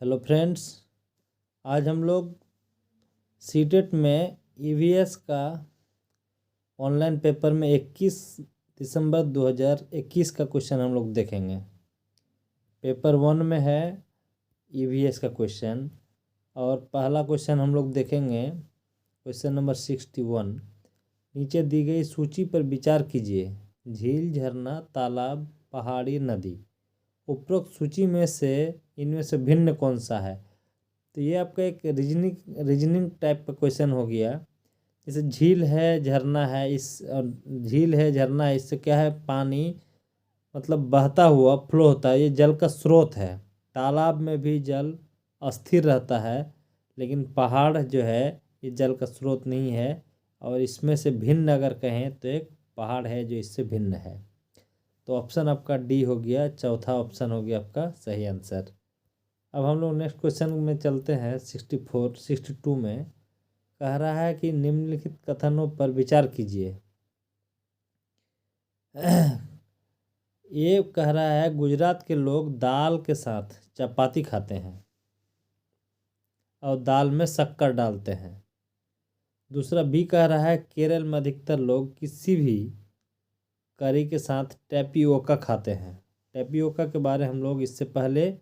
Hello friends, आज हम लोग सीटेट में ईवीएस का ऑनलाइन पेपर में 21 दिसंबर 2021 का क्वेश्चन हम लोग देखेंगे। पेपर 1 में है ईवीएस का क्वेश्चन और पहला क्वेश्चन हम लोग देखेंगे क्वेश्चन नंबर 61। नीचे दी गई सूची पर विचार कीजिए। झील, झरना, तालाब, पहाड़ी, नदी। उपरोक्त सूची में से इनमें से भिन्न कौन सा है? तो ये आपका एक रीजनिंग टाइप का क्वेश्चन हो गया। जैसे झील है, झरना है, झील है, झरना है, इससे क्या है, पानी मतलब बहता हुआ फ्लो होता है, ये जल का स्रोत है। तालाब में भी जल अस्थिर रहता है, लेकिन पहाड़ जो है ये जल का स्रोत नहीं है। और इसमें से भिन्न अगर कहें तो एक पहाड़ है जो इससे भिन्न है। तो ऑप्शन आपका डी हो गया, चौथा ऑप्शन हो गया आपका सही आंसर। अब हम लोग नेक्स्ट क्वेश्चन में चलते हैं। 62 में कह रहा है कि निम्नलिखित कथनों पर विचार कीजिए। ये कह रहा है गुजरात के लोग दाल के साथ चपाती खाते हैं और दाल में शक्कर डालते हैं। दूसरा बी कह रहा है केरल में अधिकतर लोग किसी भी करी के साथ टैपियोका खाते हैं। टैपियोका के बारे हम लोग इससे पहले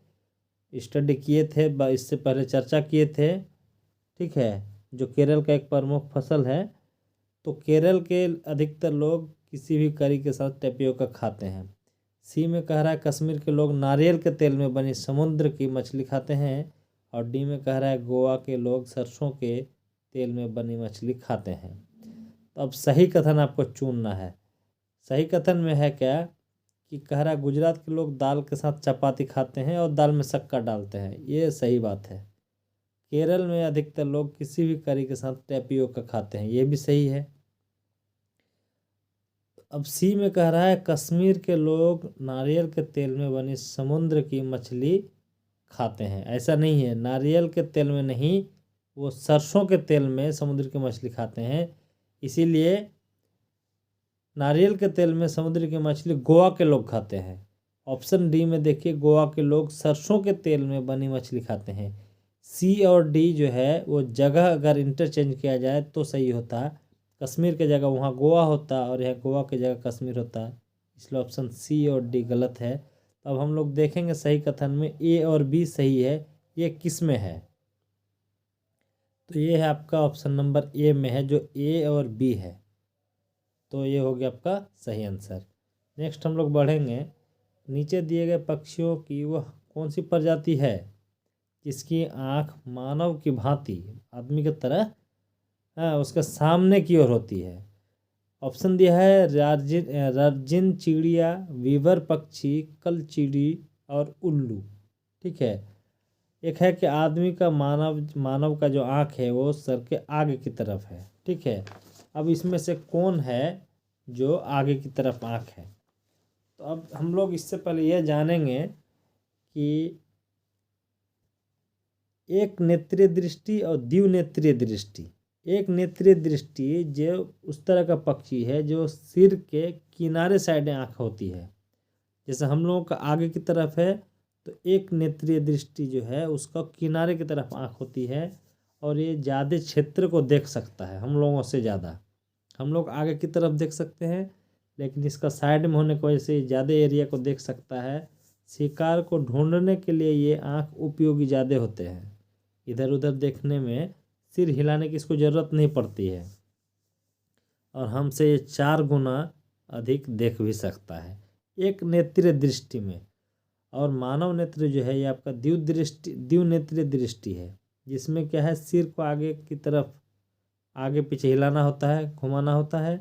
स्टडी किए थे, इससे पहले चर्चा किए थे, ठीक है, जो केरल का एक प्रमुख फसल है। तो केरल के अधिकतर लोग किसी भी करी के साथ टैपियोका खाते हैं। सी में कह रहा है कश्मीर के लोग नारियल के तेल में बनी समुद्र की मछली खाते हैं। और डी में कह रहा है गोवा के लोग सरसों के तेल में बनी मछली खाते हैं। तो अब सही कथन आपको चुनना है। सही कथन में है क्या कि कह रहा है गुजरात के लोग दाल के साथ चपाती खाते हैं और दाल में शक्कर डालते हैं, ये सही बात है। केरल में अधिकतर लोग किसी भी करी के साथ टैपियोका खाते हैं, ये भी सही है। अब सी में कह रहा है कश्मीर के लोग नारियल के तेल में बनी समुद्र की मछली खाते हैं। ऐसा नहीं है, नारियल के तेल में नहीं, वो सरसों के तेल में समुद्र की मछली खाते हैं। इसीलिए नारियल के तेल में समुद्र की मछली गोवा के लोग खाते हैं। ऑप्शन डी में देखिए, गोवा के लोग सरसों के तेल में बनी मछली खाते हैं। सी और डी जो है वो जगह अगर इंटरचेंज किया जाए तो सही होता। कश्मीर के जगह वहाँ गोवा होता और यहाँ गोवा की जगह कश्मीर होता, इसलिए ऑप्शन सी और डी गलत है। अब हम लोग देखेंगे सही कथन में ए और बी सही है, ये किस में है? तो ये है आपका ऑप्शन नंबर ए में है, जो ए और बी है। तो ये हो गया आपका सही आंसर। नेक्स्ट हम लोग बढ़ेंगे। नीचे दिए गए पक्षियों की वह कौन सी प्रजाति है जिसकी आँख मानव की भांति आदमी की तरह उसके सामने की ओर होती है? ऑप्शन दिया है रार्जिन चिड़िया, वीवर पक्षी, कलचिड़ी और उल्लू, ठीक है। एक है कि आदमी का मानव का जो आँख है वो सर के आगे की तरफ है, ठीक है। अब इसमें से कौन है जो आगे की तरफ आँख है? तो अब हम लोग इससे पहले यह जानेंगे कि एक नेत्रीय दृष्टि और द्विनेत्रीय दृष्टि। एक नेत्रीय दृष्टि जो उस तरह का पक्षी है जो सिर के किनारे साइड आँख होती है, जैसे हम लोगों का आगे की तरफ है, तो एक नेत्रीय दृष्टि जो है उसका किनारे की तरफ आँख होती है और ये ज़्यादा क्षेत्र को देख सकता है हम लोगों से ज़्यादा। हम लोग आगे की तरफ देख सकते हैं, लेकिन इसका साइड में होने की वजह से ज़्यादा एरिया को देख सकता है। शिकार को ढूंढने के लिए ये आँख उपयोगी ज़्यादा होते हैं। इधर उधर देखने में सिर हिलाने की इसको ज़रूरत नहीं पड़ती है और हमसे ये 4 गुना अधिक देख भी सकता है एक नेत्रीय दृष्टि में। और मानव नेत्र जो है ये आपका द्विनेत्रीय दृष्टि है, जिसमें क्या है, सिर को आगे की तरफ आगे पीछे हिलाना होता है, घुमाना होता है,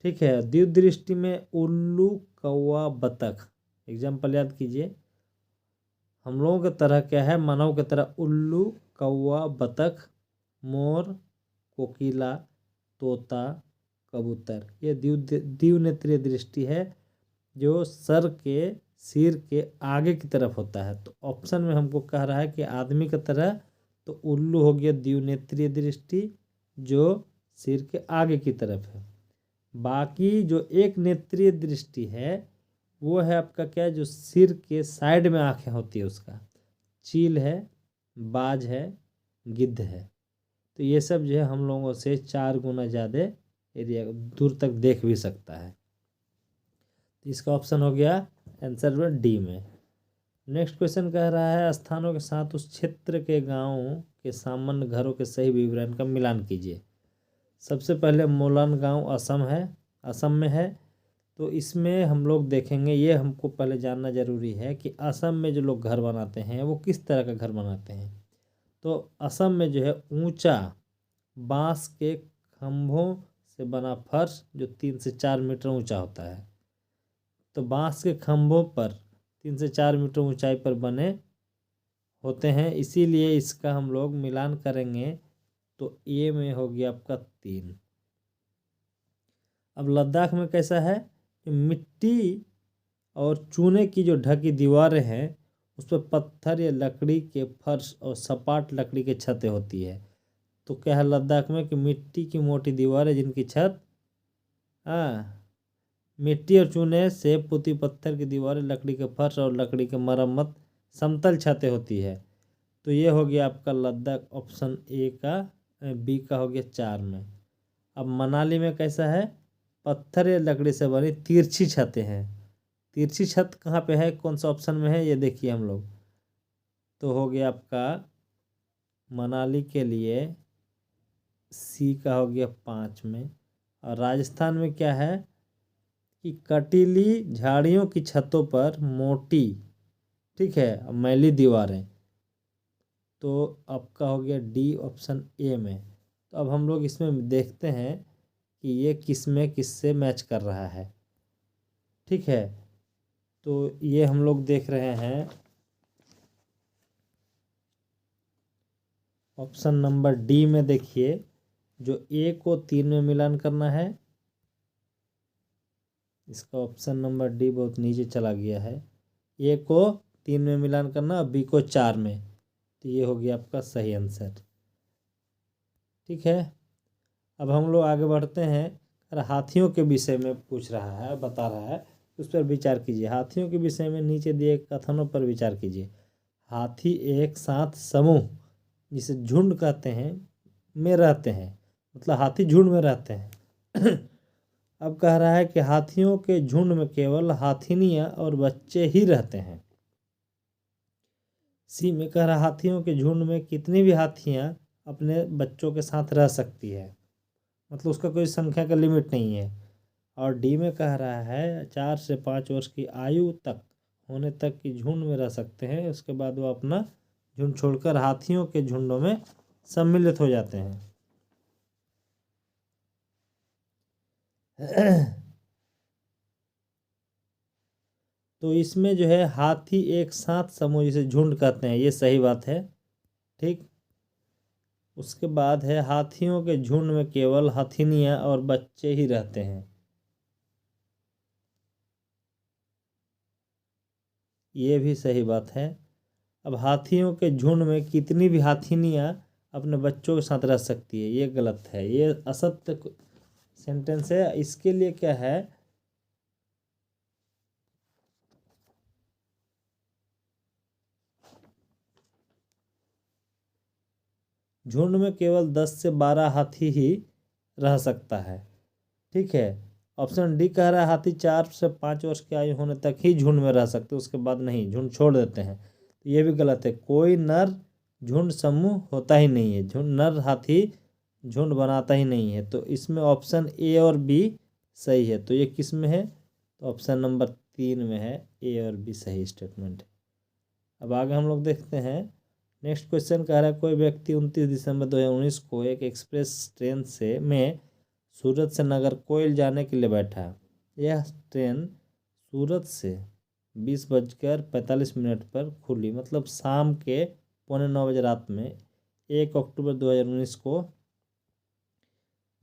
ठीक है। द्विदृष्टि में उल्लू, कौवा, बतख, एग्जाम्पल याद कीजिए। हम लोगों की तरह क्या है, मानव की तरह उल्लू, कौवा, बतख, मोर, कोकिला, तोता, कबूतर, ये द्विनेत्रीय दृष्टि है जो सिर के आगे की तरफ होता है। तो ऑप्शन में हमको कह रहा है कि आदमी की तरह, तो उल्लू हो गया द्विनेत्रीय दृष्टि जो सिर के आगे की तरफ है। बाकी जो एक नेत्रीय दृष्टि है वो है आपका क्या, जो सिर के साइड में आंखें होती है उसका। चील है, बाज है, गिद्ध है। तो ये सब जो है हम लोगों से 4 गुना ज़्यादा एरिया दूर तक देख भी सकता है। तो इसका ऑप्शन हो गया आंसर डी में। नेक्स्ट क्वेश्चन कह रहा है स्थानों के साथ उस क्षेत्र के गांवों के सामान्य घरों के सही विवरण का मिलान कीजिए। सबसे पहले मोलान गांव असम में है। तो इसमें हम लोग देखेंगे, ये हमको पहले जानना जरूरी है कि असम में जो लोग घर बनाते हैं वो किस तरह का घर बनाते हैं। तो असम में जो है ऊंचा बांस के खंभों से बना फर्श जो 3 से 4 मीटर ऊंचा होता है। तो बांस के खंभों पर 3 से 4 मीटर ऊंचाई पर बने होते हैं, इसीलिए इसका हम लोग मिलान करेंगे तो ए में हो गया आपका 3। अब लद्दाख में कैसा है कि मिट्टी और चूने की जो ढकी दीवारें हैं उस पर पत्थर या लकड़ी के फर्श और सपाट लकड़ी की छतें होती है। तो क्या है लद्दाख में कि मिट्टी की मोटी दीवारें जिनकी छत मिट्टी और चूने से पुती पत्थर की दीवारें, लकड़ी के फर्श और लकड़ी के मरम्मत समतल छतें होती है। तो ये हो गया आपका लद्दाख ऑप्शन ए का, बी का हो गया 4 में। अब मनाली में कैसा है, पत्थर या लकड़ी से बनी तिरछी छतें हैं। तिरछी छत कहाँ पे है, कौन सा ऑप्शन में है ये देखिए हम लोग। तो हो गया आपका मनाली के लिए सी का हो गया 5 में। और राजस्थान में क्या है कि कटीली झाड़ियों की छतों पर मोटी, ठीक है, मैली दीवारें। तो आपका हो गया डी ऑप्शन ए में। तो अब हम लोग इसमें देखते हैं कि ये किस में किससे मैच कर रहा है, ठीक है। तो ये हम लोग देख रहे हैं ऑप्शन नंबर डी में। देखिए जो ए को 3 में मिलान करना है, इसका ऑप्शन नंबर डी बहुत नीचे चला गया है। ए को 3 में मिलान करना और बी को 4 में। तो ये हो गया आपका सही आंसर, ठीक है। अब हम लोग आगे बढ़ते हैं। हाथियों के विषय में पूछ रहा है, बता रहा है, उस पर विचार कीजिए। हाथियों के विषय में नीचे दिए कथनों पर विचार कीजिए। हाथी एक साथ समूह, जिसे झुंड कहते हैं, में रहते हैं। मतलब हाथी झुंड में रहते हैं। अब कह रहा है कि हाथियों के झुंड में केवल हाथिनियां और बच्चे ही रहते हैं। सी में कह रहा है हाथियों के झुंड में कितनी भी हाथियां अपने बच्चों के साथ रह सकती है, मतलब उसका कोई संख्या का लिमिट नहीं है। और डी में कह रहा है 4 से 5 वर्ष की आयु तक होने तक की झुंड में रह सकते हैं, उसके बाद वो अपना झुंड छोड़कर हाथियों के झुंडों में सम्मिलित हो जाते हैं। तो इसमें जो है हाथी एक साथ समूह जिसे झुंड कहते हैं, ये सही बात है, ठीक। उसके बाद है हाथियों के झुंड में केवल हथिनियां और बच्चे ही रहते हैं, ये भी सही बात है। अब हाथियों के झुंड में कितनी भी हाथिनियां अपने बच्चों के साथ रह सकती है, ये गलत है, ये असत्य सेंटेंस है। इसके लिए क्या है, झुंड में केवल 10 से 12 हाथी ही रह सकता है, ठीक है। ऑप्शन डी कह रहा है हाथी 4 से 5 वर्ष की आयु होने तक ही झुंड में रह सकते, उसके बाद नहीं, झुंड छोड़ देते हैं। तो ये भी गलत है, कोई नर झुंड समूह होता ही नहीं है, झुंड नर हाथी झुंड बनाता ही नहीं है। तो इसमें ऑप्शन ए और बी सही है। तो ये किस में है, तो ऑप्शन नंबर 3 में है, ए और बी सही स्टेटमेंट है। अब आगे हम लोग देखते हैं। नेक्स्ट क्वेश्चन कह रहा है कोई व्यक्ति 29 दिसंबर 2019 को एक एक्सप्रेस ट्रेन से में सूरत से नागरकोइल जाने के लिए बैठा। यह ट्रेन सूरत से 20:45 पर खुली, मतलब शाम के 8:45 रात में 1 अक्टूबर 2019 को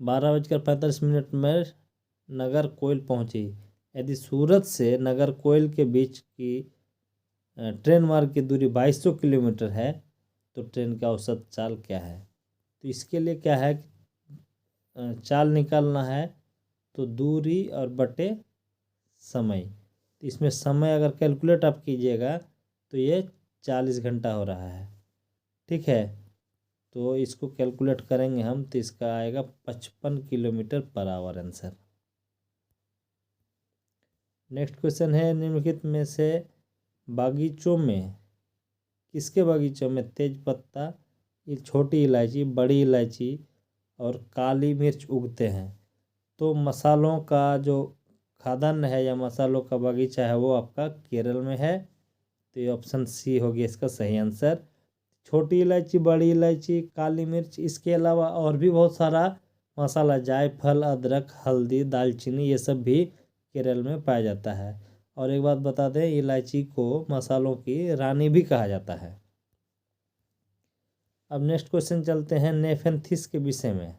12:45 में नागरकोइल पहुंची। यदि सूरत से नागरकोइल के बीच की ट्रेन मार्ग की दूरी 2200 किलोमीटर है तो ट्रेन का औसत चाल क्या है। तो इसके लिए क्या है, चाल निकालना है तो दूरी और बटे समय। तो इसमें समय अगर कैलकुलेट आप कीजिएगा तो ये 40 घंटा हो रहा है। ठीक है, तो इसको कैलकुलेट करेंगे हम तो इसका आएगा 55 kilometre per hour answer. Next question है, निम्नलिखित में से बागीचों में किसके बागीचों में तेज पत्ता, छोटी इलायची, बड़ी इलायची और काली मिर्च उगते हैं? तो मसालों का जो खादान है या मसालों का बागीचा है वो आपका केरल में है। तो ये ऑप्शन सी हो गया इसका सही आंसर। छोटी इलायची, बड़ी इलायची, काली मिर्च, इसके अलावा और भी बहुत सारा मसाला, जायफल, अदरक, हल्दी, दालचीनी, ये सब भी केरल में पाया जाता है। और एक बात बता दें, इलायची को मसालों की रानी भी कहा जाता है। अब नेक्स्ट क्वेश्चन चलते हैं नेफेंथिस के विषय में।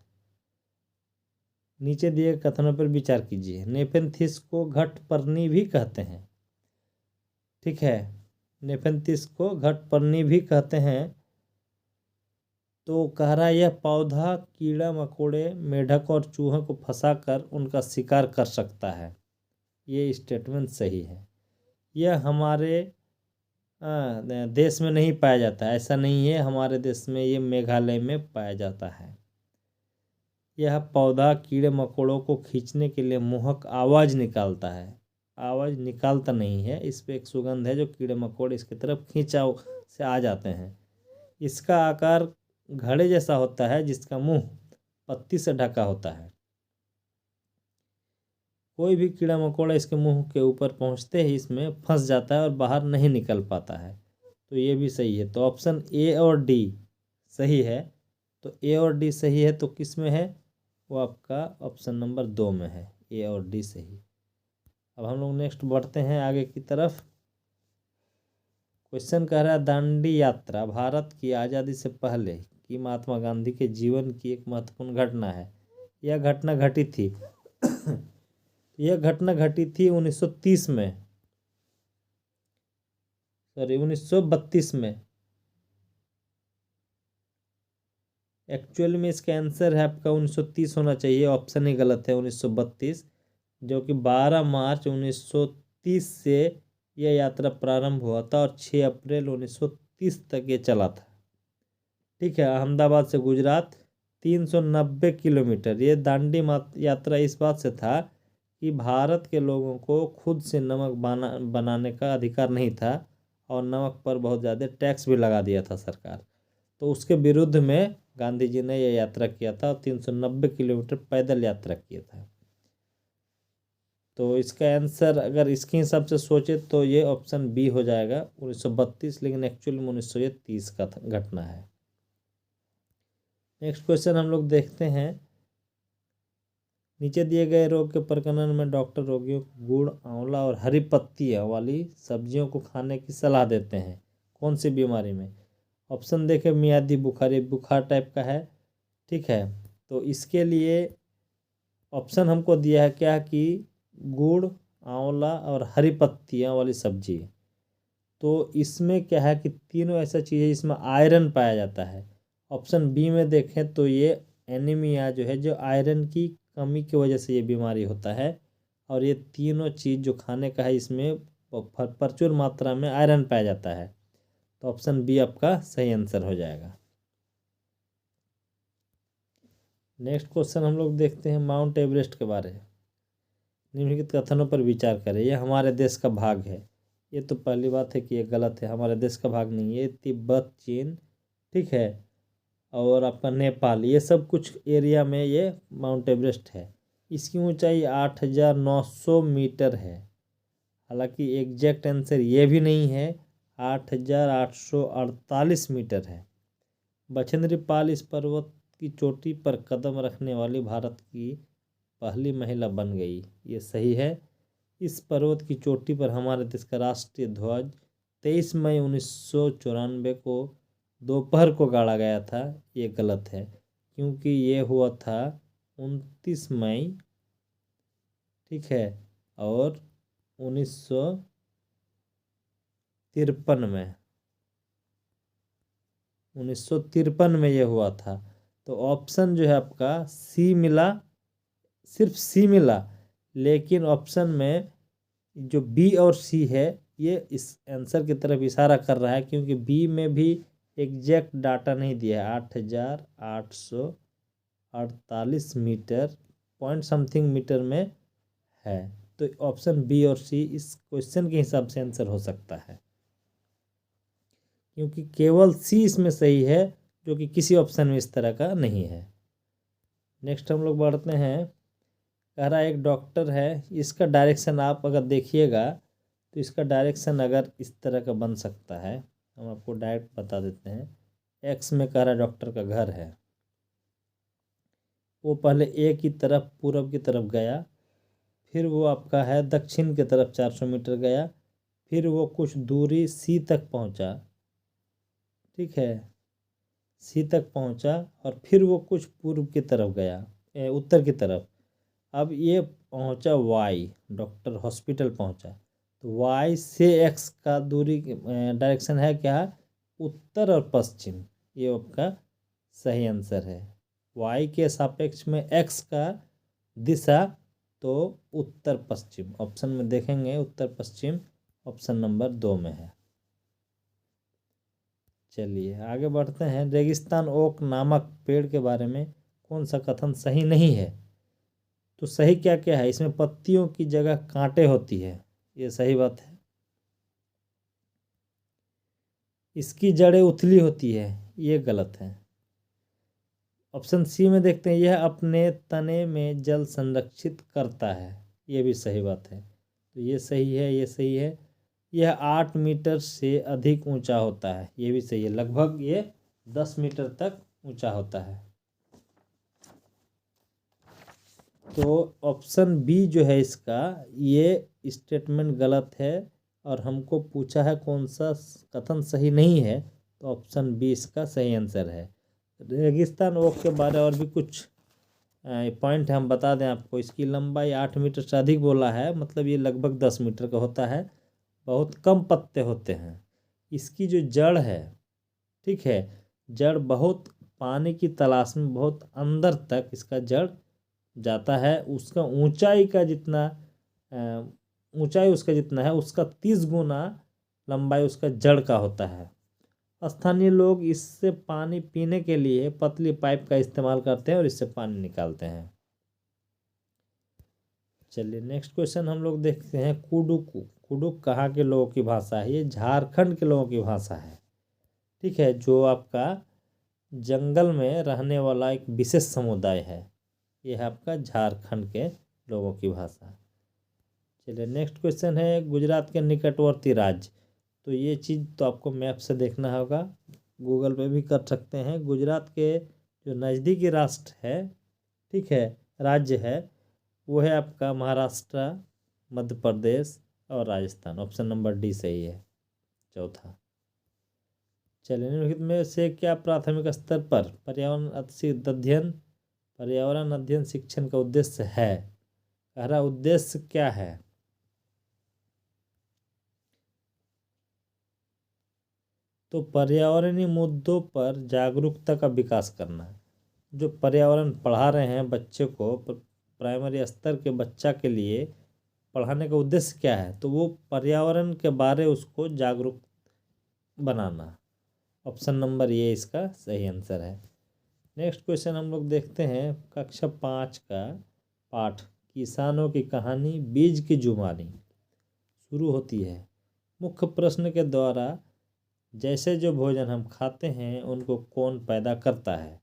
नीचे दिए कथनों पर विचार कीजिए। नेफेंथिस को घटपर्णी भी कहते हैं। ठीक है, नेफेंथिस को घटपर्णी भी कहते हैं। तो कह रहा है यह पौधा कीड़ा मकोड़े, मेढक और चूहों को फंसाकर उनका शिकार कर सकता है। ये स्टेटमेंट सही है। यह हमारे देश में नहीं पाया जाता है, ऐसा नहीं है। हमारे देश में ये मेघालय में पाया जाता है। यह पौधा कीड़े मकोड़ों को खींचने के लिए मोहक आवाज़ निकालता है। आवाज़ निकालता नहीं है, इस पे एक सुगंध है जो कीड़े मकोड़े इसकी तरफ खींचाव से आ जाते हैं। इसका आकार घड़े जैसा होता है जिसका मुंह पत्ती से ढका होता है। कोई भी कीड़ा मकोड़ा इसके मुंह के ऊपर पहुंचते ही इसमें फंस जाता है और बाहर नहीं निकल पाता है। तो ये भी सही है। तो ऑप्शन ए और डी सही है। तो ए और डी सही है, तो किस में है? वो आपका ऑप्शन नंबर 2 में है, ए और डी सही। अब हम लोग नेक्स्ट बढ़ते हैं आगे की तरफ। क्वेश्चन कह रहा है दांडी यात्रा भारत की आज़ादी से पहले की महात्मा गांधी के जीवन की एक महत्वपूर्ण घटना है। यह घटना घटी थी यह घटना घटी थी 1930 में, सॉरी 1932 में। एक्चुअल में इसका आंसर है आपका 1930 होना चाहिए, ऑप्शन ही गलत है 1932, जो कि 12 मार्च 1930 से यह यात्रा प्रारंभ हुआ था और 6 अप्रैल 1930 तक ये चला था। ठीक है, अहमदाबाद से गुजरात 390 किलोमीटर। ये दांडी यात्रा इस बात से था कि भारत के लोगों को खुद से नमक बनाने का अधिकार नहीं था और नमक पर बहुत ज़्यादा टैक्स भी लगा दिया था सरकार। तो उसके विरुद्ध में गांधी जी ने यह यात्रा किया था और 390 किलोमीटर पैदल यात्रा किया था। तो इसका आंसर अगर इसके हिसाब से सोचे तो ये ऑप्शन बी हो जाएगा 1932, लेकिन एक्चुअल में 1930 का घटना है। नेक्स्ट क्वेश्चन हम लोग देखते हैं। नीचे दिए गए रोग के प्रकरण में डॉक्टर रोगियों को गुड़, आंवला और हरी पत्तियां वाली सब्जियों को खाने की सलाह देते हैं। कौन सी बीमारी में? ऑप्शन देखें, मियादी बुखार, ये बुखार टाइप का है। ठीक है, तो इसके लिए ऑप्शन हमको दिया है क्या कि गुड़, आंवला और हरी पत्तियां वाली सब्जी। तो इसमें क्या है कि तीनों ऐसा चीज़ है जिसमें आयरन पाया जाता है। ऑप्शन बी में देखें तो ये एनीमिया जो है, जो आयरन की कमी की वजह से ये बीमारी होता है। और ये तीनों चीज़ जो खाने का है इसमें प्रचुर मात्रा में आयरन पाया जाता है। तो ऑप्शन बी आपका सही आंसर हो जाएगा। नेक्स्ट क्वेश्चन हम लोग देखते हैं माउंट एवरेस्ट के बारे में। निम्नलिखित कथनों पर विचार करें। यह हमारे देश का भाग है। ये तो पहली बात है कि ये गलत है, हमारे देश का भाग नहीं है। तिब्बत, चीन, ठीक है, और आपका नेपाल, ये सब कुछ एरिया में ये माउंट एवरेस्ट है। इसकी ऊंचाई 8,900 मीटर है। हालांकि एग्जैक्ट आंसर ये भी नहीं है, 8,848 मीटर है। बछेंद्री पाल इस पर्वत की चोटी पर कदम रखने वाली भारत की पहली महिला बन गई। ये सही है। इस पर्वत की चोटी पर हमारे देश का राष्ट्रीय ध्वज 23 मई 1994 को दोपहर को गाड़ा गया था। ये गलत है क्योंकि ये हुआ था 29 मई, ठीक है, और 1953 में 1953 में ये हुआ था। तो ऑप्शन जो है आपका सी मिला, सिर्फ सी मिला, लेकिन ऑप्शन में जो बी और सी है ये इस आंसर की तरफ इशारा कर रहा है, क्योंकि बी में भी एग्जैक्ट डाटा नहीं दिया है। 8,848 मीटर पॉइंट समथिंग मीटर में है। तो ऑप्शन बी और सी इस क्वेश्चन के हिसाब से आंसर हो सकता है, क्योंकि केवल सी इसमें सही है, जो कि किसी ऑप्शन में इस तरह का नहीं है। नेक्स्ट हम लोग बढ़ते हैं। कह रहा है एक डॉक्टर है, इसका डायरेक्शन आप अगर देखिएगा तो इसका डायरेक्शन अगर इस तरह का बन सकता है, हम आपको डायरेक्ट बता देते हैं। एक्स में कह रहा है डॉक्टर का घर है, वो पहले ए की तरफ पूरब की तरफ गया, फिर वो आपका है दक्षिण की तरफ 400 मीटर गया, फिर वो कुछ दूरी सी तक पहुंचा, ठीक है, सी तक पहुंचा, और फिर वो कुछ पूर्व की तरफ गया, उत्तर की तरफ। अब ये पहुंचा वाई, डॉक्टर हॉस्पिटल पहुंचा, तो वाई से एक्स का दूरी डायरेक्शन है क्या, उत्तर और पश्चिम। ये आपका सही आंसर है। वाई के सापेक्ष में एक्स का दिशा तो उत्तर पश्चिम, ऑप्शन में देखेंगे उत्तर पश्चिम ऑप्शन नंबर 2 में है। चलिए आगे बढ़ते हैं। रेगिस्तान ओक नामक पेड़ के बारे में कौन सा कथन सही नहीं है? तो सही क्या क्या है? इसमें पत्तियों की जगह कांटे होती है, ये सही बात है। इसकी जड़ें उथली होती है, ये गलत है। ऑप्शन सी में देखते हैं, यह अपने तने में जल संरक्षित करता है, ये भी सही बात है। तो ये सही है, ये सही है। यह 8 मीटर से अधिक ऊंचा होता है, ये भी सही है। लगभग ये 10 मीटर तक ऊंचा होता है। तो ऑप्शन बी जो है इसका, ये स्टेटमेंट गलत है, और हमको पूछा है कौन सा कथन सही नहीं है, तो ऑप्शन बी इसका सही आंसर है। रेगिस्तान ओक के बारे और भी कुछ पॉइंट हम बता दें आपको। इसकी लंबाई 8 मीटर से अधिक बोला है, मतलब ये लगभग 10 मीटर का होता है। बहुत कम पत्ते होते हैं। इसकी जो जड़ है, ठीक है, जड़ बहुत पानी की तलाश में बहुत अंदर तक इसका जड़ जाता है। उसका ऊंचाई का जितना ऊंचाई उसका जितना है, उसका 30 गुना लंबाई उसका जड़ का होता है। स्थानीय लोग इससे पानी पीने के लिए पतली पाइप का इस्तेमाल करते हैं और इससे पानी निकालते हैं। चलिए नेक्स्ट क्वेश्चन हम लोग देखते हैं। कुडुक, कुडुक कहाँ के लोगों की भाषा है? ये झारखंड के लोगों की भाषा है, ठीक है, जो आपका जंगल में रहने वाला एक विशेष समुदाय है। ये है आपका झारखंड के लोगों की भाषा। चलिए नेक्स्ट क्वेश्चन है, गुजरात के निकटवर्ती राज्य। तो ये चीज़ तो आपको मैप से देखना होगा, गूगल पे भी कर सकते हैं। गुजरात के जो नज़दीकी राष्ट्र है, ठीक है, राज्य है, वो है आपका महाराष्ट्र, मध्य प्रदेश और राजस्थान। ऑप्शन नंबर डी सही है, चौथा। चलिए निम्नलिखित में से क्या प्राथमिक स्तर पर पर्यावरण अध्ययन शिक्षण का उद्देश्य है? हमारा उद्देश्य क्या है? तो पर्यावरणीय मुद्दों पर जागरूकता का विकास करना। जो पर्यावरण पढ़ा रहे हैं बच्चे को, प्राइमरी स्तर के बच्चा के लिए पढ़ाने का उद्देश्य क्या है? तो वो पर्यावरण के बारे उसको जागरूक बनाना। ऑप्शन नंबर ये इसका सही आंसर है। नेक्स्ट क्वेश्चन हम लोग देखते हैं। कक्षा 5 का पाठ किसानों की कहानी बीज की जुबानी शुरू होती है। मुख्य प्रश्न के द्वारा जैसे जो भोजन हम खाते हैं उनको कौन पैदा करता है?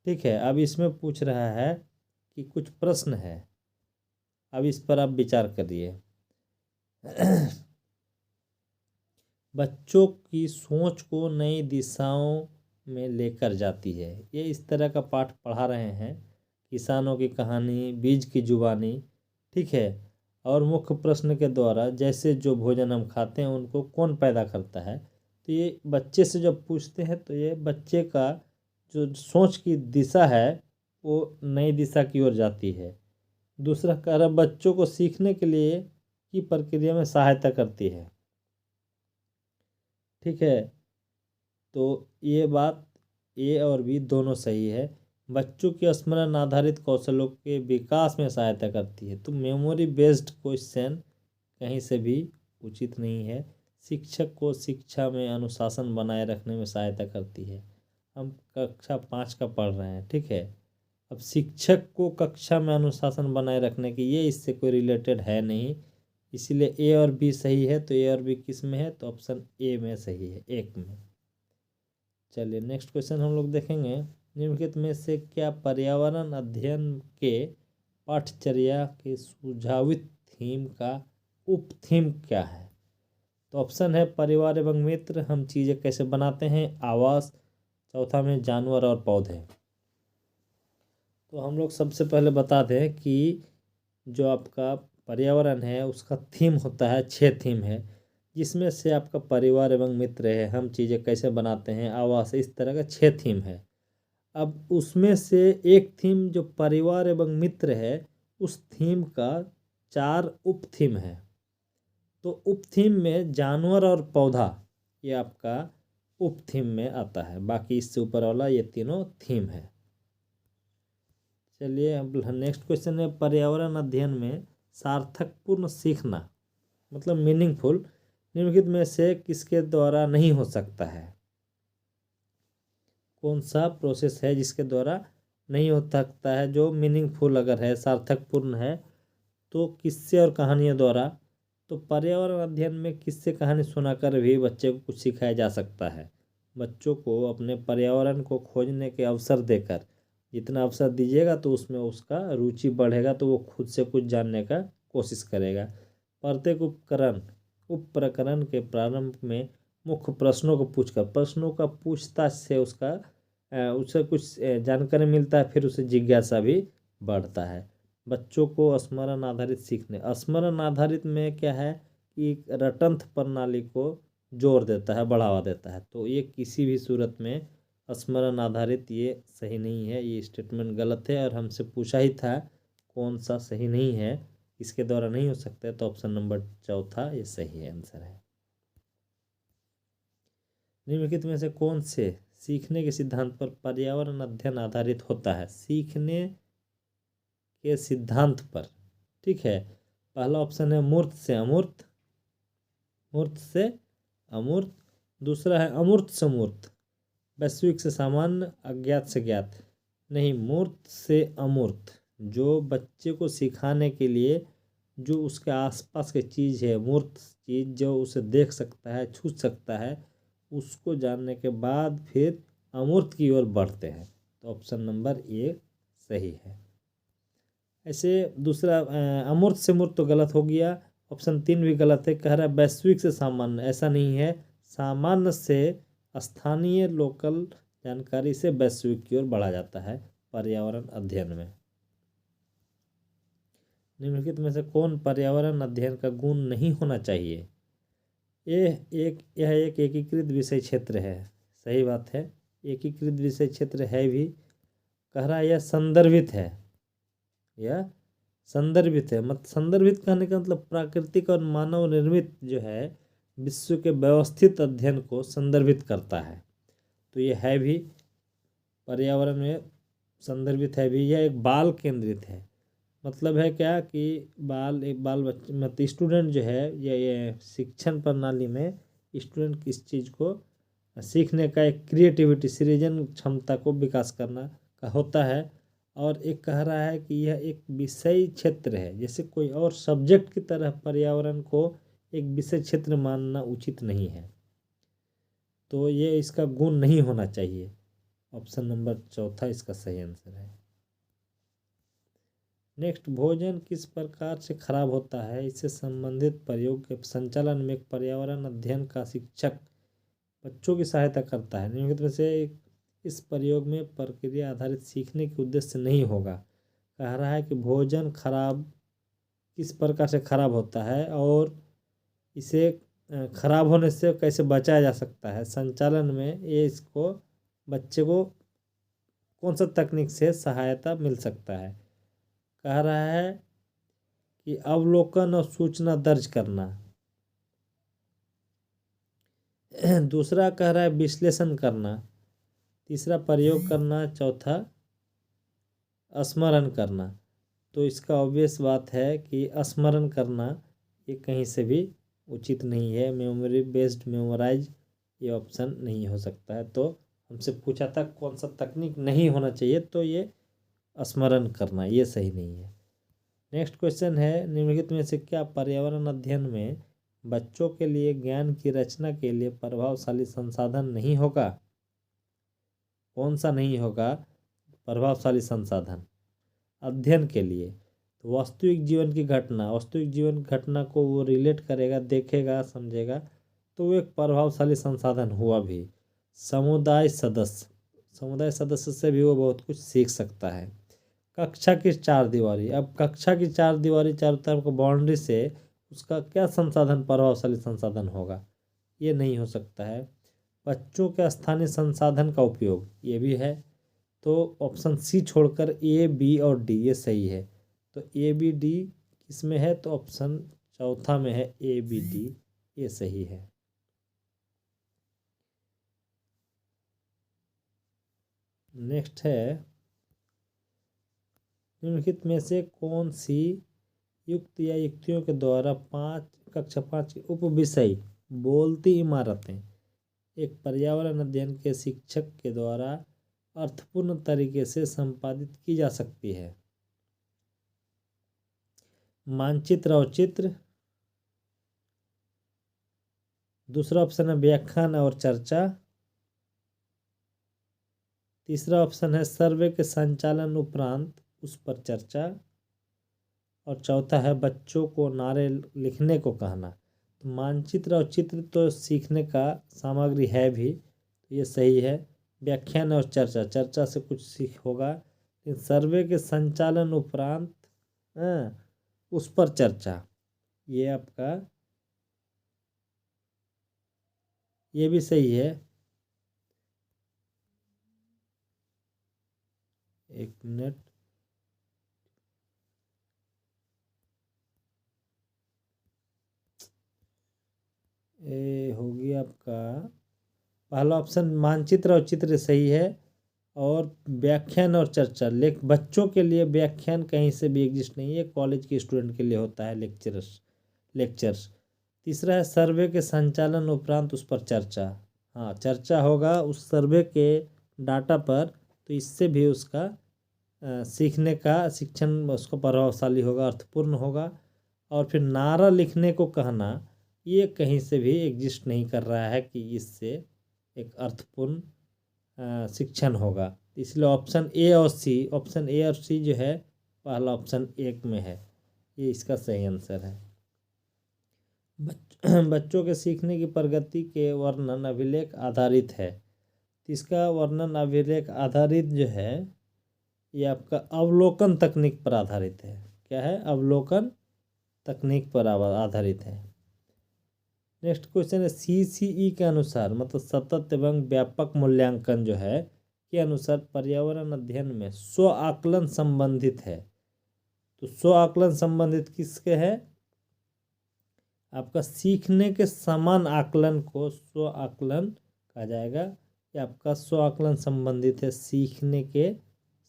ठीक है, अब इसमें पूछ रहा है कि कुछ प्रश्न है, अब इस पर आप विचार करिए। बच्चों की सोच को नई दिशाओं में लेकर जाती है। ये इस तरह का पाठ पढ़ा रहे हैं, किसानों की कहानी बीज की जुबानी, ठीक है, और मुख्य प्रश्न के द्वारा जैसे जो भोजन हम खाते हैं उनको कौन पैदा करता है। तो ये बच्चे से जब पूछते हैं तो ये बच्चे का जो सोच की दिशा है वो नई दिशा की ओर जाती है। दूसरा कह रहा बच्चों को सीखने के लिए की प्रक्रिया में सहायता करती है, ठीक है। तो ये बात ए और बी दोनों सही है। बच्चों के स्मरण आधारित कौशलों के विकास में सहायता करती है। तो मेमोरी बेस्ड क्वेश्चन कहीं से भी उचित नहीं है। शिक्षक को शिक्षा में अनुशासन बनाए रखने में सहायता करती है। हम कक्षा 5 का पढ़ रहे हैं, ठीक है। अब शिक्षक को कक्षा में अनुशासन बनाए रखने की, ये इससे कोई रिलेटेड है नहीं, इसीलिए ए और बी सही है। तो ए और बी किस में है? तो ऑप्शन ए में सही है, एक में। चलिए नेक्स्ट क्वेश्चन हम लोग देखेंगे। निम्नलिखित में से क्या पर्यावरण अध्ययन के पाठ्यचर्या के सुझावित थीम का उप थीम क्या है? तो ऑप्शन है परिवार एवं मित्र, हम चीज़ें कैसे बनाते हैं, आवास, चौथा में जानवर और पौधे। तो हम लोग सबसे पहले बता दें कि जो आपका पर्यावरण है उसका थीम होता है, 6 थीम है, जिसमें से आपका परिवार एवं मित्र है, हम चीज़ें कैसे बनाते हैं, आवास, इस तरह का 6 थीम है। अब उसमें से एक थीम जो परिवार एवं मित्र है, उस थीम का 4 उप थीम है। तो उप थीम में जानवर और पौधा ये आपका उप थीम में आता है, बाकी इससे ऊपर वाला ये तीनों थीम है। चलिए अब नेक्स्ट क्वेश्चन है, पर्यावरण अध्ययन में सार्थकपूर्ण सीखना मतलब मीनिंगफुल निम्नलिखित में से किसके द्वारा नहीं हो सकता है? कौन सा प्रोसेस है जिसके द्वारा नहीं हो सकता है, जो मीनिंगफुल अगर है, सार्थकपूर्ण है, तो किससे और कहानियों द्वारा? तो पर्यावरण अध्ययन में किससे कहानी सुनाकर भी बच्चे को कुछ सिखाया जा सकता है। बच्चों को अपने पर्यावरण को खोजने के अवसर देकर, जितना अवसर दीजिएगा तो उसमें उसका रुचि बढ़ेगा, तो वो खुद से कुछ जानने का कोशिश करेगा। प्रत्येक उपप्रकरण के प्रारंभ में मुख्य प्रश्नों को पूछकर, प्रश्नों का पूछताछ से उसे कुछ जानकारी मिलता है, फिर उसे जिज्ञासा भी बढ़ता है। बच्चों को स्मरण आधारित सीखने, स्मरण आधारित में क्या है कि रटंत प्रणाली को जोर देता है, बढ़ावा देता है। तो ये किसी भी सूरत में स्मरण आधारित ये सही नहीं है, ये स्टेटमेंट गलत है। और हमसे पूछा ही था कौन सा सही नहीं है, इसके द्वारा नहीं हो सकता है, तो ऑप्शन नंबर चौथा ये सही है, आंसर है। निम्नलिखित में से कौन से सीखने के सिद्धांत पर पर्यावरण अध्ययन आधारित होता है? सीखने के सिद्धांत पर, ठीक है। पहला ऑप्शन है मूर्त से अमूर्त, मूर्त से अमूर्त। दूसरा है अमूर्त से मूर्त, वैश्विक से सामान्य, अज्ञात से ज्ञात। नहीं, मूर्त से अमूर्त, जो बच्चे को सिखाने के लिए जो उसके आसपास की चीज़ है, मूर्त चीज़ जो उसे देख सकता है, छू सकता है, उसको जानने के बाद फिर अमूर्त की ओर बढ़ते हैं। तो ऑप्शन नंबर ए सही है। ऐसे दूसरा अमूर्त से मूर्त तो गलत हो गया, ऑप्शन 3 भी गलत है। कह रहा है वैश्विक से सामान्य, ऐसा नहीं है। सामान्य से स्थानीय लोकल जानकारी से वैश्विक की ओर बढ़ा जाता है पर्यावरण अध्ययन में। निम्नलिखित में से कौन पर्यावरण अध्ययन का गुण नहीं होना चाहिए? यह एक एकीकृत विषय क्षेत्र है, सही बात है, एकीकृत विषय क्षेत्र है भी। कह रहा है यह संदर्भित है, यह संदर्भित है। संदर्भित कहने का मतलब प्राकृतिक और मानव निर्मित जो है विश्व के व्यवस्थित अध्ययन को संदर्भित करता है। तो ये है भी पर्यावरण में संदर्भित है भी। यह एक बाल केंद्रित है, मतलब है क्या कि एक बाल बच्चे मतलब स्टूडेंट जो है, ये शिक्षण प्रणाली में स्टूडेंट किस चीज़ को सीखने का एक क्रिएटिविटी, सृजन क्षमता को विकास करना का होता है। और एक कह रहा है कि यह एक विषय क्षेत्र है, जैसे कोई और सब्जेक्ट की तरह पर्यावरण को एक विषय क्षेत्र मानना उचित नहीं है। तो ये इसका गुण नहीं होना चाहिए। ऑप्शन नंबर चौथा इसका सही आंसर है। नेक्स्ट, भोजन किस प्रकार से खराब होता है, इससे संबंधित प्रयोग के संचालन में एक पर्यावरण अध्ययन का शिक्षक बच्चों की सहायता करता है। निम्नलिखित में से इस प्रयोग में प्रक्रिया आधारित सीखने के उद्देश्य नहीं होगा। कह रहा है कि भोजन खराब किस प्रकार से खराब होता है और इसे खराब होने से कैसे बचाया जा सकता है। संचालन में ये इसको बच्चे को कौन सा तकनीक से सहायता मिल सकता है? कह रहा है कि अवलोकन और सूचना दर्ज करना। दूसरा कह रहा है विश्लेषण करना। तीसरा प्रयोग करना। चौथा स्मरण करना। तो इसका ऑब्वियस बात है कि स्मरण करना ये कहीं से भी उचित नहीं है। मेमोरी बेस्ड मेमोराइज ये ऑप्शन नहीं हो सकता है। तो हमसे पूछा था कौन सा तकनीक नहीं होना चाहिए, तो ये स्मरण करना, ये सही नहीं है। नेक्स्ट क्वेश्चन है, निम्नलिखित में से क्या पर्यावरण अध्ययन में बच्चों के लिए ज्ञान की रचना के लिए प्रभावशाली संसाधन नहीं होगा? कौन सा नहीं होगा प्रभावशाली संसाधन अध्ययन के लिए? तो वास्तविक जीवन की घटना, वास्तविक जीवन की घटना को वो रिलेट करेगा, देखेगा, समझेगा, तो वो एक प्रभावशाली संसाधन हुआ भी। समुदाय सदस्य, समुदाय सदस्य से भी वो बहुत कुछ सीख सकता है। कक्षा की चार दीवारी, अब कक्षा की चार दीवारी चारों तरफ बाउंड्री से उसका क्या संसाधन प्रभावशाली संसाधन होगा? ये नहीं हो सकता है। बच्चों के स्थानीय संसाधन का उपयोग, ये भी है। तो ऑप्शन सी छोड़कर ए, बी और डी ये सही है। तो ए, बी, डी किस में है? तो ऑप्शन चौथा में है, ए, बी, डी ये सही है। नेक्स्ट है, निम्नलिखित में से कौन सी युक्त या युक्तियों के द्वारा कक्षा 5 के उप विषय बोलती इमारतें एक पर्यावरण अध्ययन के शिक्षक के द्वारा अर्थपूर्ण तरीके से संपादित की जा सकती है? मानचित्र और चित्र, दूसरा ऑप्शन है व्याख्यान और चर्चा, तीसरा ऑप्शन है सर्वे के संचालन उपरांत उस पर चर्चा, और चौथा है बच्चों को नारे लिखने को कहना। तो मानचित्र और चित्र तो सीखने का सामग्री है भी, तो ये सही है। व्याख्यान और चर्चा, चर्चा से कुछ सीख होगा, लेकिन सर्वे के संचालन उपरांत उस पर चर्चा, ये आपका ये भी सही है। एक मिनट, ये होगी आपका पहला ऑप्शन मानचित्र और चित्र सही है। और व्याख्यान और चर्चा, बच्चों के लिए व्याख्यान कहीं से भी एग्जिस्ट नहीं है, कॉलेज के स्टूडेंट के लिए होता है लेक्चर्स। तीसरा है सर्वे के संचालन उपरांत उस पर चर्चा, हाँ चर्चा होगा उस सर्वे के डाटा पर, तो इससे भी उसका सीखने का शिक्षण उसको प्रभावशाली होगा, अर्थपूर्ण होगा। और फिर नारा लिखने को कहना, ये कहीं से भी एग्जिस्ट नहीं कर रहा है कि इससे एक अर्थपूर्ण शिक्षण होगा। इसलिए ऑप्शन ए और सी जो है पहला ऑप्शन एक में है, ये इसका सही आंसर है। बच्चों के सीखने की प्रगति के वर्णन अभिलेख आधारित है, तो इसका वर्णन अभिलेख आधारित जो है ये आपका अवलोकन तकनीक पर आधारित है। क्या है? अवलोकन तकनीक पर आधारित है। नेक्स्ट क्वेश्चन है, CCE के अनुसार, मतलब सतत एवं व्यापक मूल्यांकन जो है के अनुसार पर्यावरण अध्ययन में स्व आकलन संबंधित है। तो स्व आकलन संबंधित किसके है? आपका सीखने के समान आकलन को स्व आकलन कहा जाएगा। ये आपका स्व आकलन संबंधित है सीखने के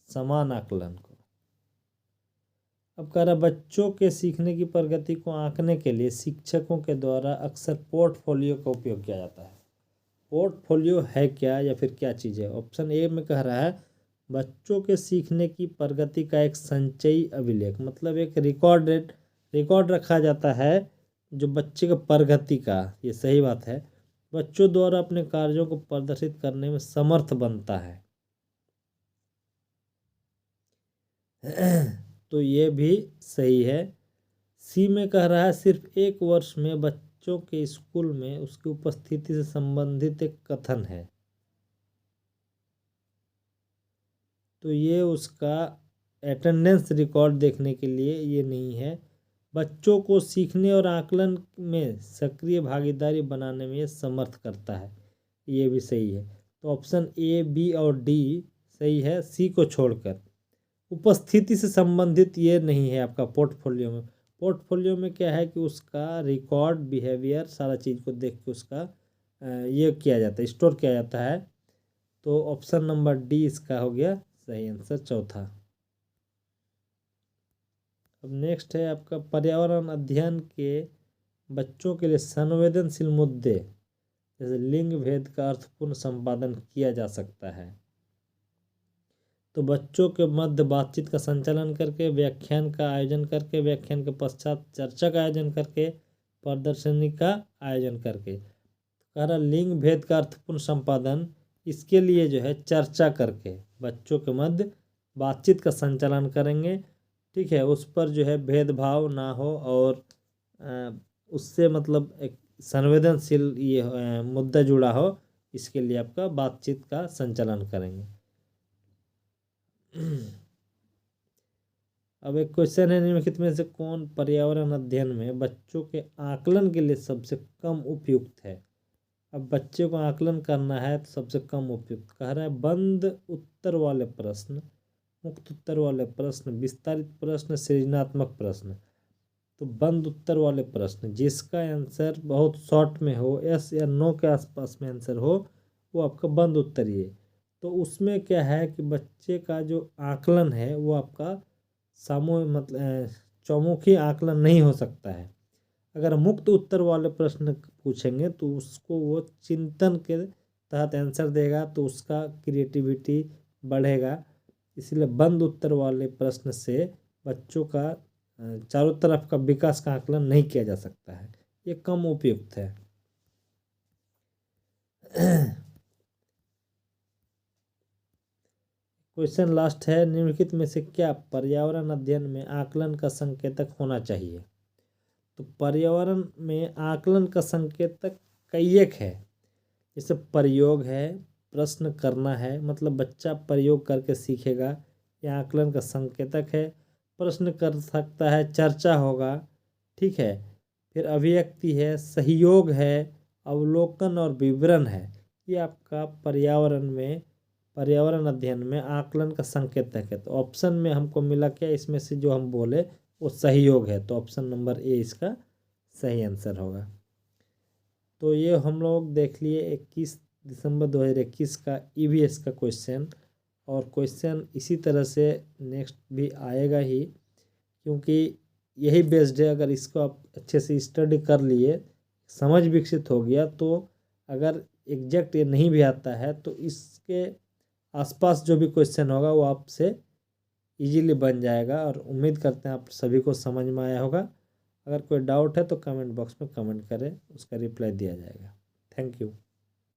समान आकलन को। अब कह रहा बच्चों के सीखने की प्रगति को आंकने के लिए शिक्षकों के द्वारा अक्सर पोर्टफोलियो का उपयोग किया जाता है। पोर्टफोलियो है क्या या फिर क्या चीज़ है? ऑप्शन ए में कह रहा है बच्चों के सीखने की प्रगति का एक संचयी अभिलेख, मतलब एक रिकॉर्ड रखा जाता है जो बच्चे के प्रगति का, ये सही बात है, बच्चों द्वारा अपने कार्यों को प्रदर्शित करने में समर्थ बनता है। तो ये भी सही है। सी में कह रहा है सिर्फ एक वर्ष में बच्चों के स्कूल में उसकी उपस्थिति से संबंधित एक कथन है, तो ये उसका अटेंडेंस रिकॉर्ड देखने के लिए ये नहीं है। बच्चों को सीखने और आकलन में सक्रिय भागीदारी बनाने में ये समर्थ करता है, ये भी सही है। तो ऑप्शन ए, बी और डी सही है, सी को छोड़कर। उपस्थिति से संबंधित ये नहीं है आपका पोर्टफोलियो में। पोर्टफोलियो में क्या है कि उसका रिकॉर्ड, बिहेवियर, सारा चीज़ को देख के उसका ये किया जाता है, स्टोर किया जाता है। तो ऑप्शन नंबर डी इसका हो गया सही आंसर, चौथा। अब नेक्स्ट है आपका पर्यावरण अध्ययन के बच्चों के लिए संवेदनशील मुद्दे जैसे लिंग भेद का अर्थपूर्ण संपादन किया जा सकता है। तो बच्चों के मध्य बातचीत का संचालन करके, व्याख्यान का आयोजन करके, व्याख्यान के पश्चात चर्चा का आयोजन करके, प्रदर्शनी का आयोजन करके। कह रहा लिंग भेद का अर्थपूर्ण संपादन, इसके लिए जो है चर्चा करके बच्चों के मध्य बातचीत का संचालन करेंगे। ठीक है, उस पर जो है भेदभाव ना हो और उससे मतलब एक संवेदनशील ये मुद्दा जुड़ा हो, इसके लिए आपका बातचीत का संचालन करेंगे। अब एक क्वेश्चन है, निम्नलिखित में से कौन पर्यावरण अध्ययन में बच्चों के आकलन के लिए सबसे कम उपयुक्त है। अब बच्चे को आकलन करना है तो सबसे कम उपयुक्त कह रहा है बंद उत्तर वाले प्रश्न, मुक्त उत्तर वाले प्रश्न, विस्तारित प्रश्न, सृजनात्मक प्रश्न। तो बंद उत्तर वाले प्रश्न जिसका आंसर बहुत शॉर्ट में हो, यस या नो के आसपास में आंसर हो, वो आपका बंद उत्तर ही है। तो उसमें क्या है कि बच्चे का जो आकलन है वो आपका सामूहिक मतलब चौमुखी आकलन नहीं हो सकता है। अगर मुक्त उत्तर वाले प्रश्न पूछेंगे तो उसको वो चिंतन के तहत आंसर देगा, तो उसका क्रिएटिविटी बढ़ेगा। इसलिए बंद उत्तर वाले प्रश्न से बच्चों का चारों तरफ का विकास का आकलन नहीं किया जा सकता है, ये कम उपयुक्त है। क्वेश्चन लास्ट है, निम्नलिखित में से क्या पर्यावरण अध्ययन में आकलन का संकेतक होना चाहिए। तो पर्यावरण में आकलन का संकेतक कई एक है, जैसे प्रयोग है, प्रश्न करना है, मतलब बच्चा प्रयोग करके सीखेगा, यह आकलन का संकेतक है। प्रश्न कर सकता है, चर्चा होगा, ठीक है। फिर अभिव्यक्ति है, सहयोग है, अवलोकन और विवरण है। ये आपका पर्यावरण अध्ययन में आकलन का संकेतक है। तो ऑप्शन में हमको मिला क्या, इसमें से जो हम बोले वो सहयोग है, तो ऑप्शन नंबर ए इसका सही आंसर होगा। तो ये हम लोग देख लिए 21 दिसंबर 2021 का ईवीएस का क्वेश्चन, और क्वेश्चन इसी तरह से नेक्स्ट भी आएगा ही, क्योंकि यही बेस्ड है। अगर इसको आप अच्छे से स्टडी कर लिए, समझ विकसित हो गया, तो अगर एग्जैक्ट ये नहीं भी आता है तो इसके आसपास जो भी क्वेश्चन होगा वो आपसे इजीली बन जाएगा। और उम्मीद करते हैं आप सभी को समझ में आया होगा। अगर कोई डाउट है तो कमेंट बॉक्स में कमेंट करें, उसका रिप्लाई दिया जाएगा। Thank you.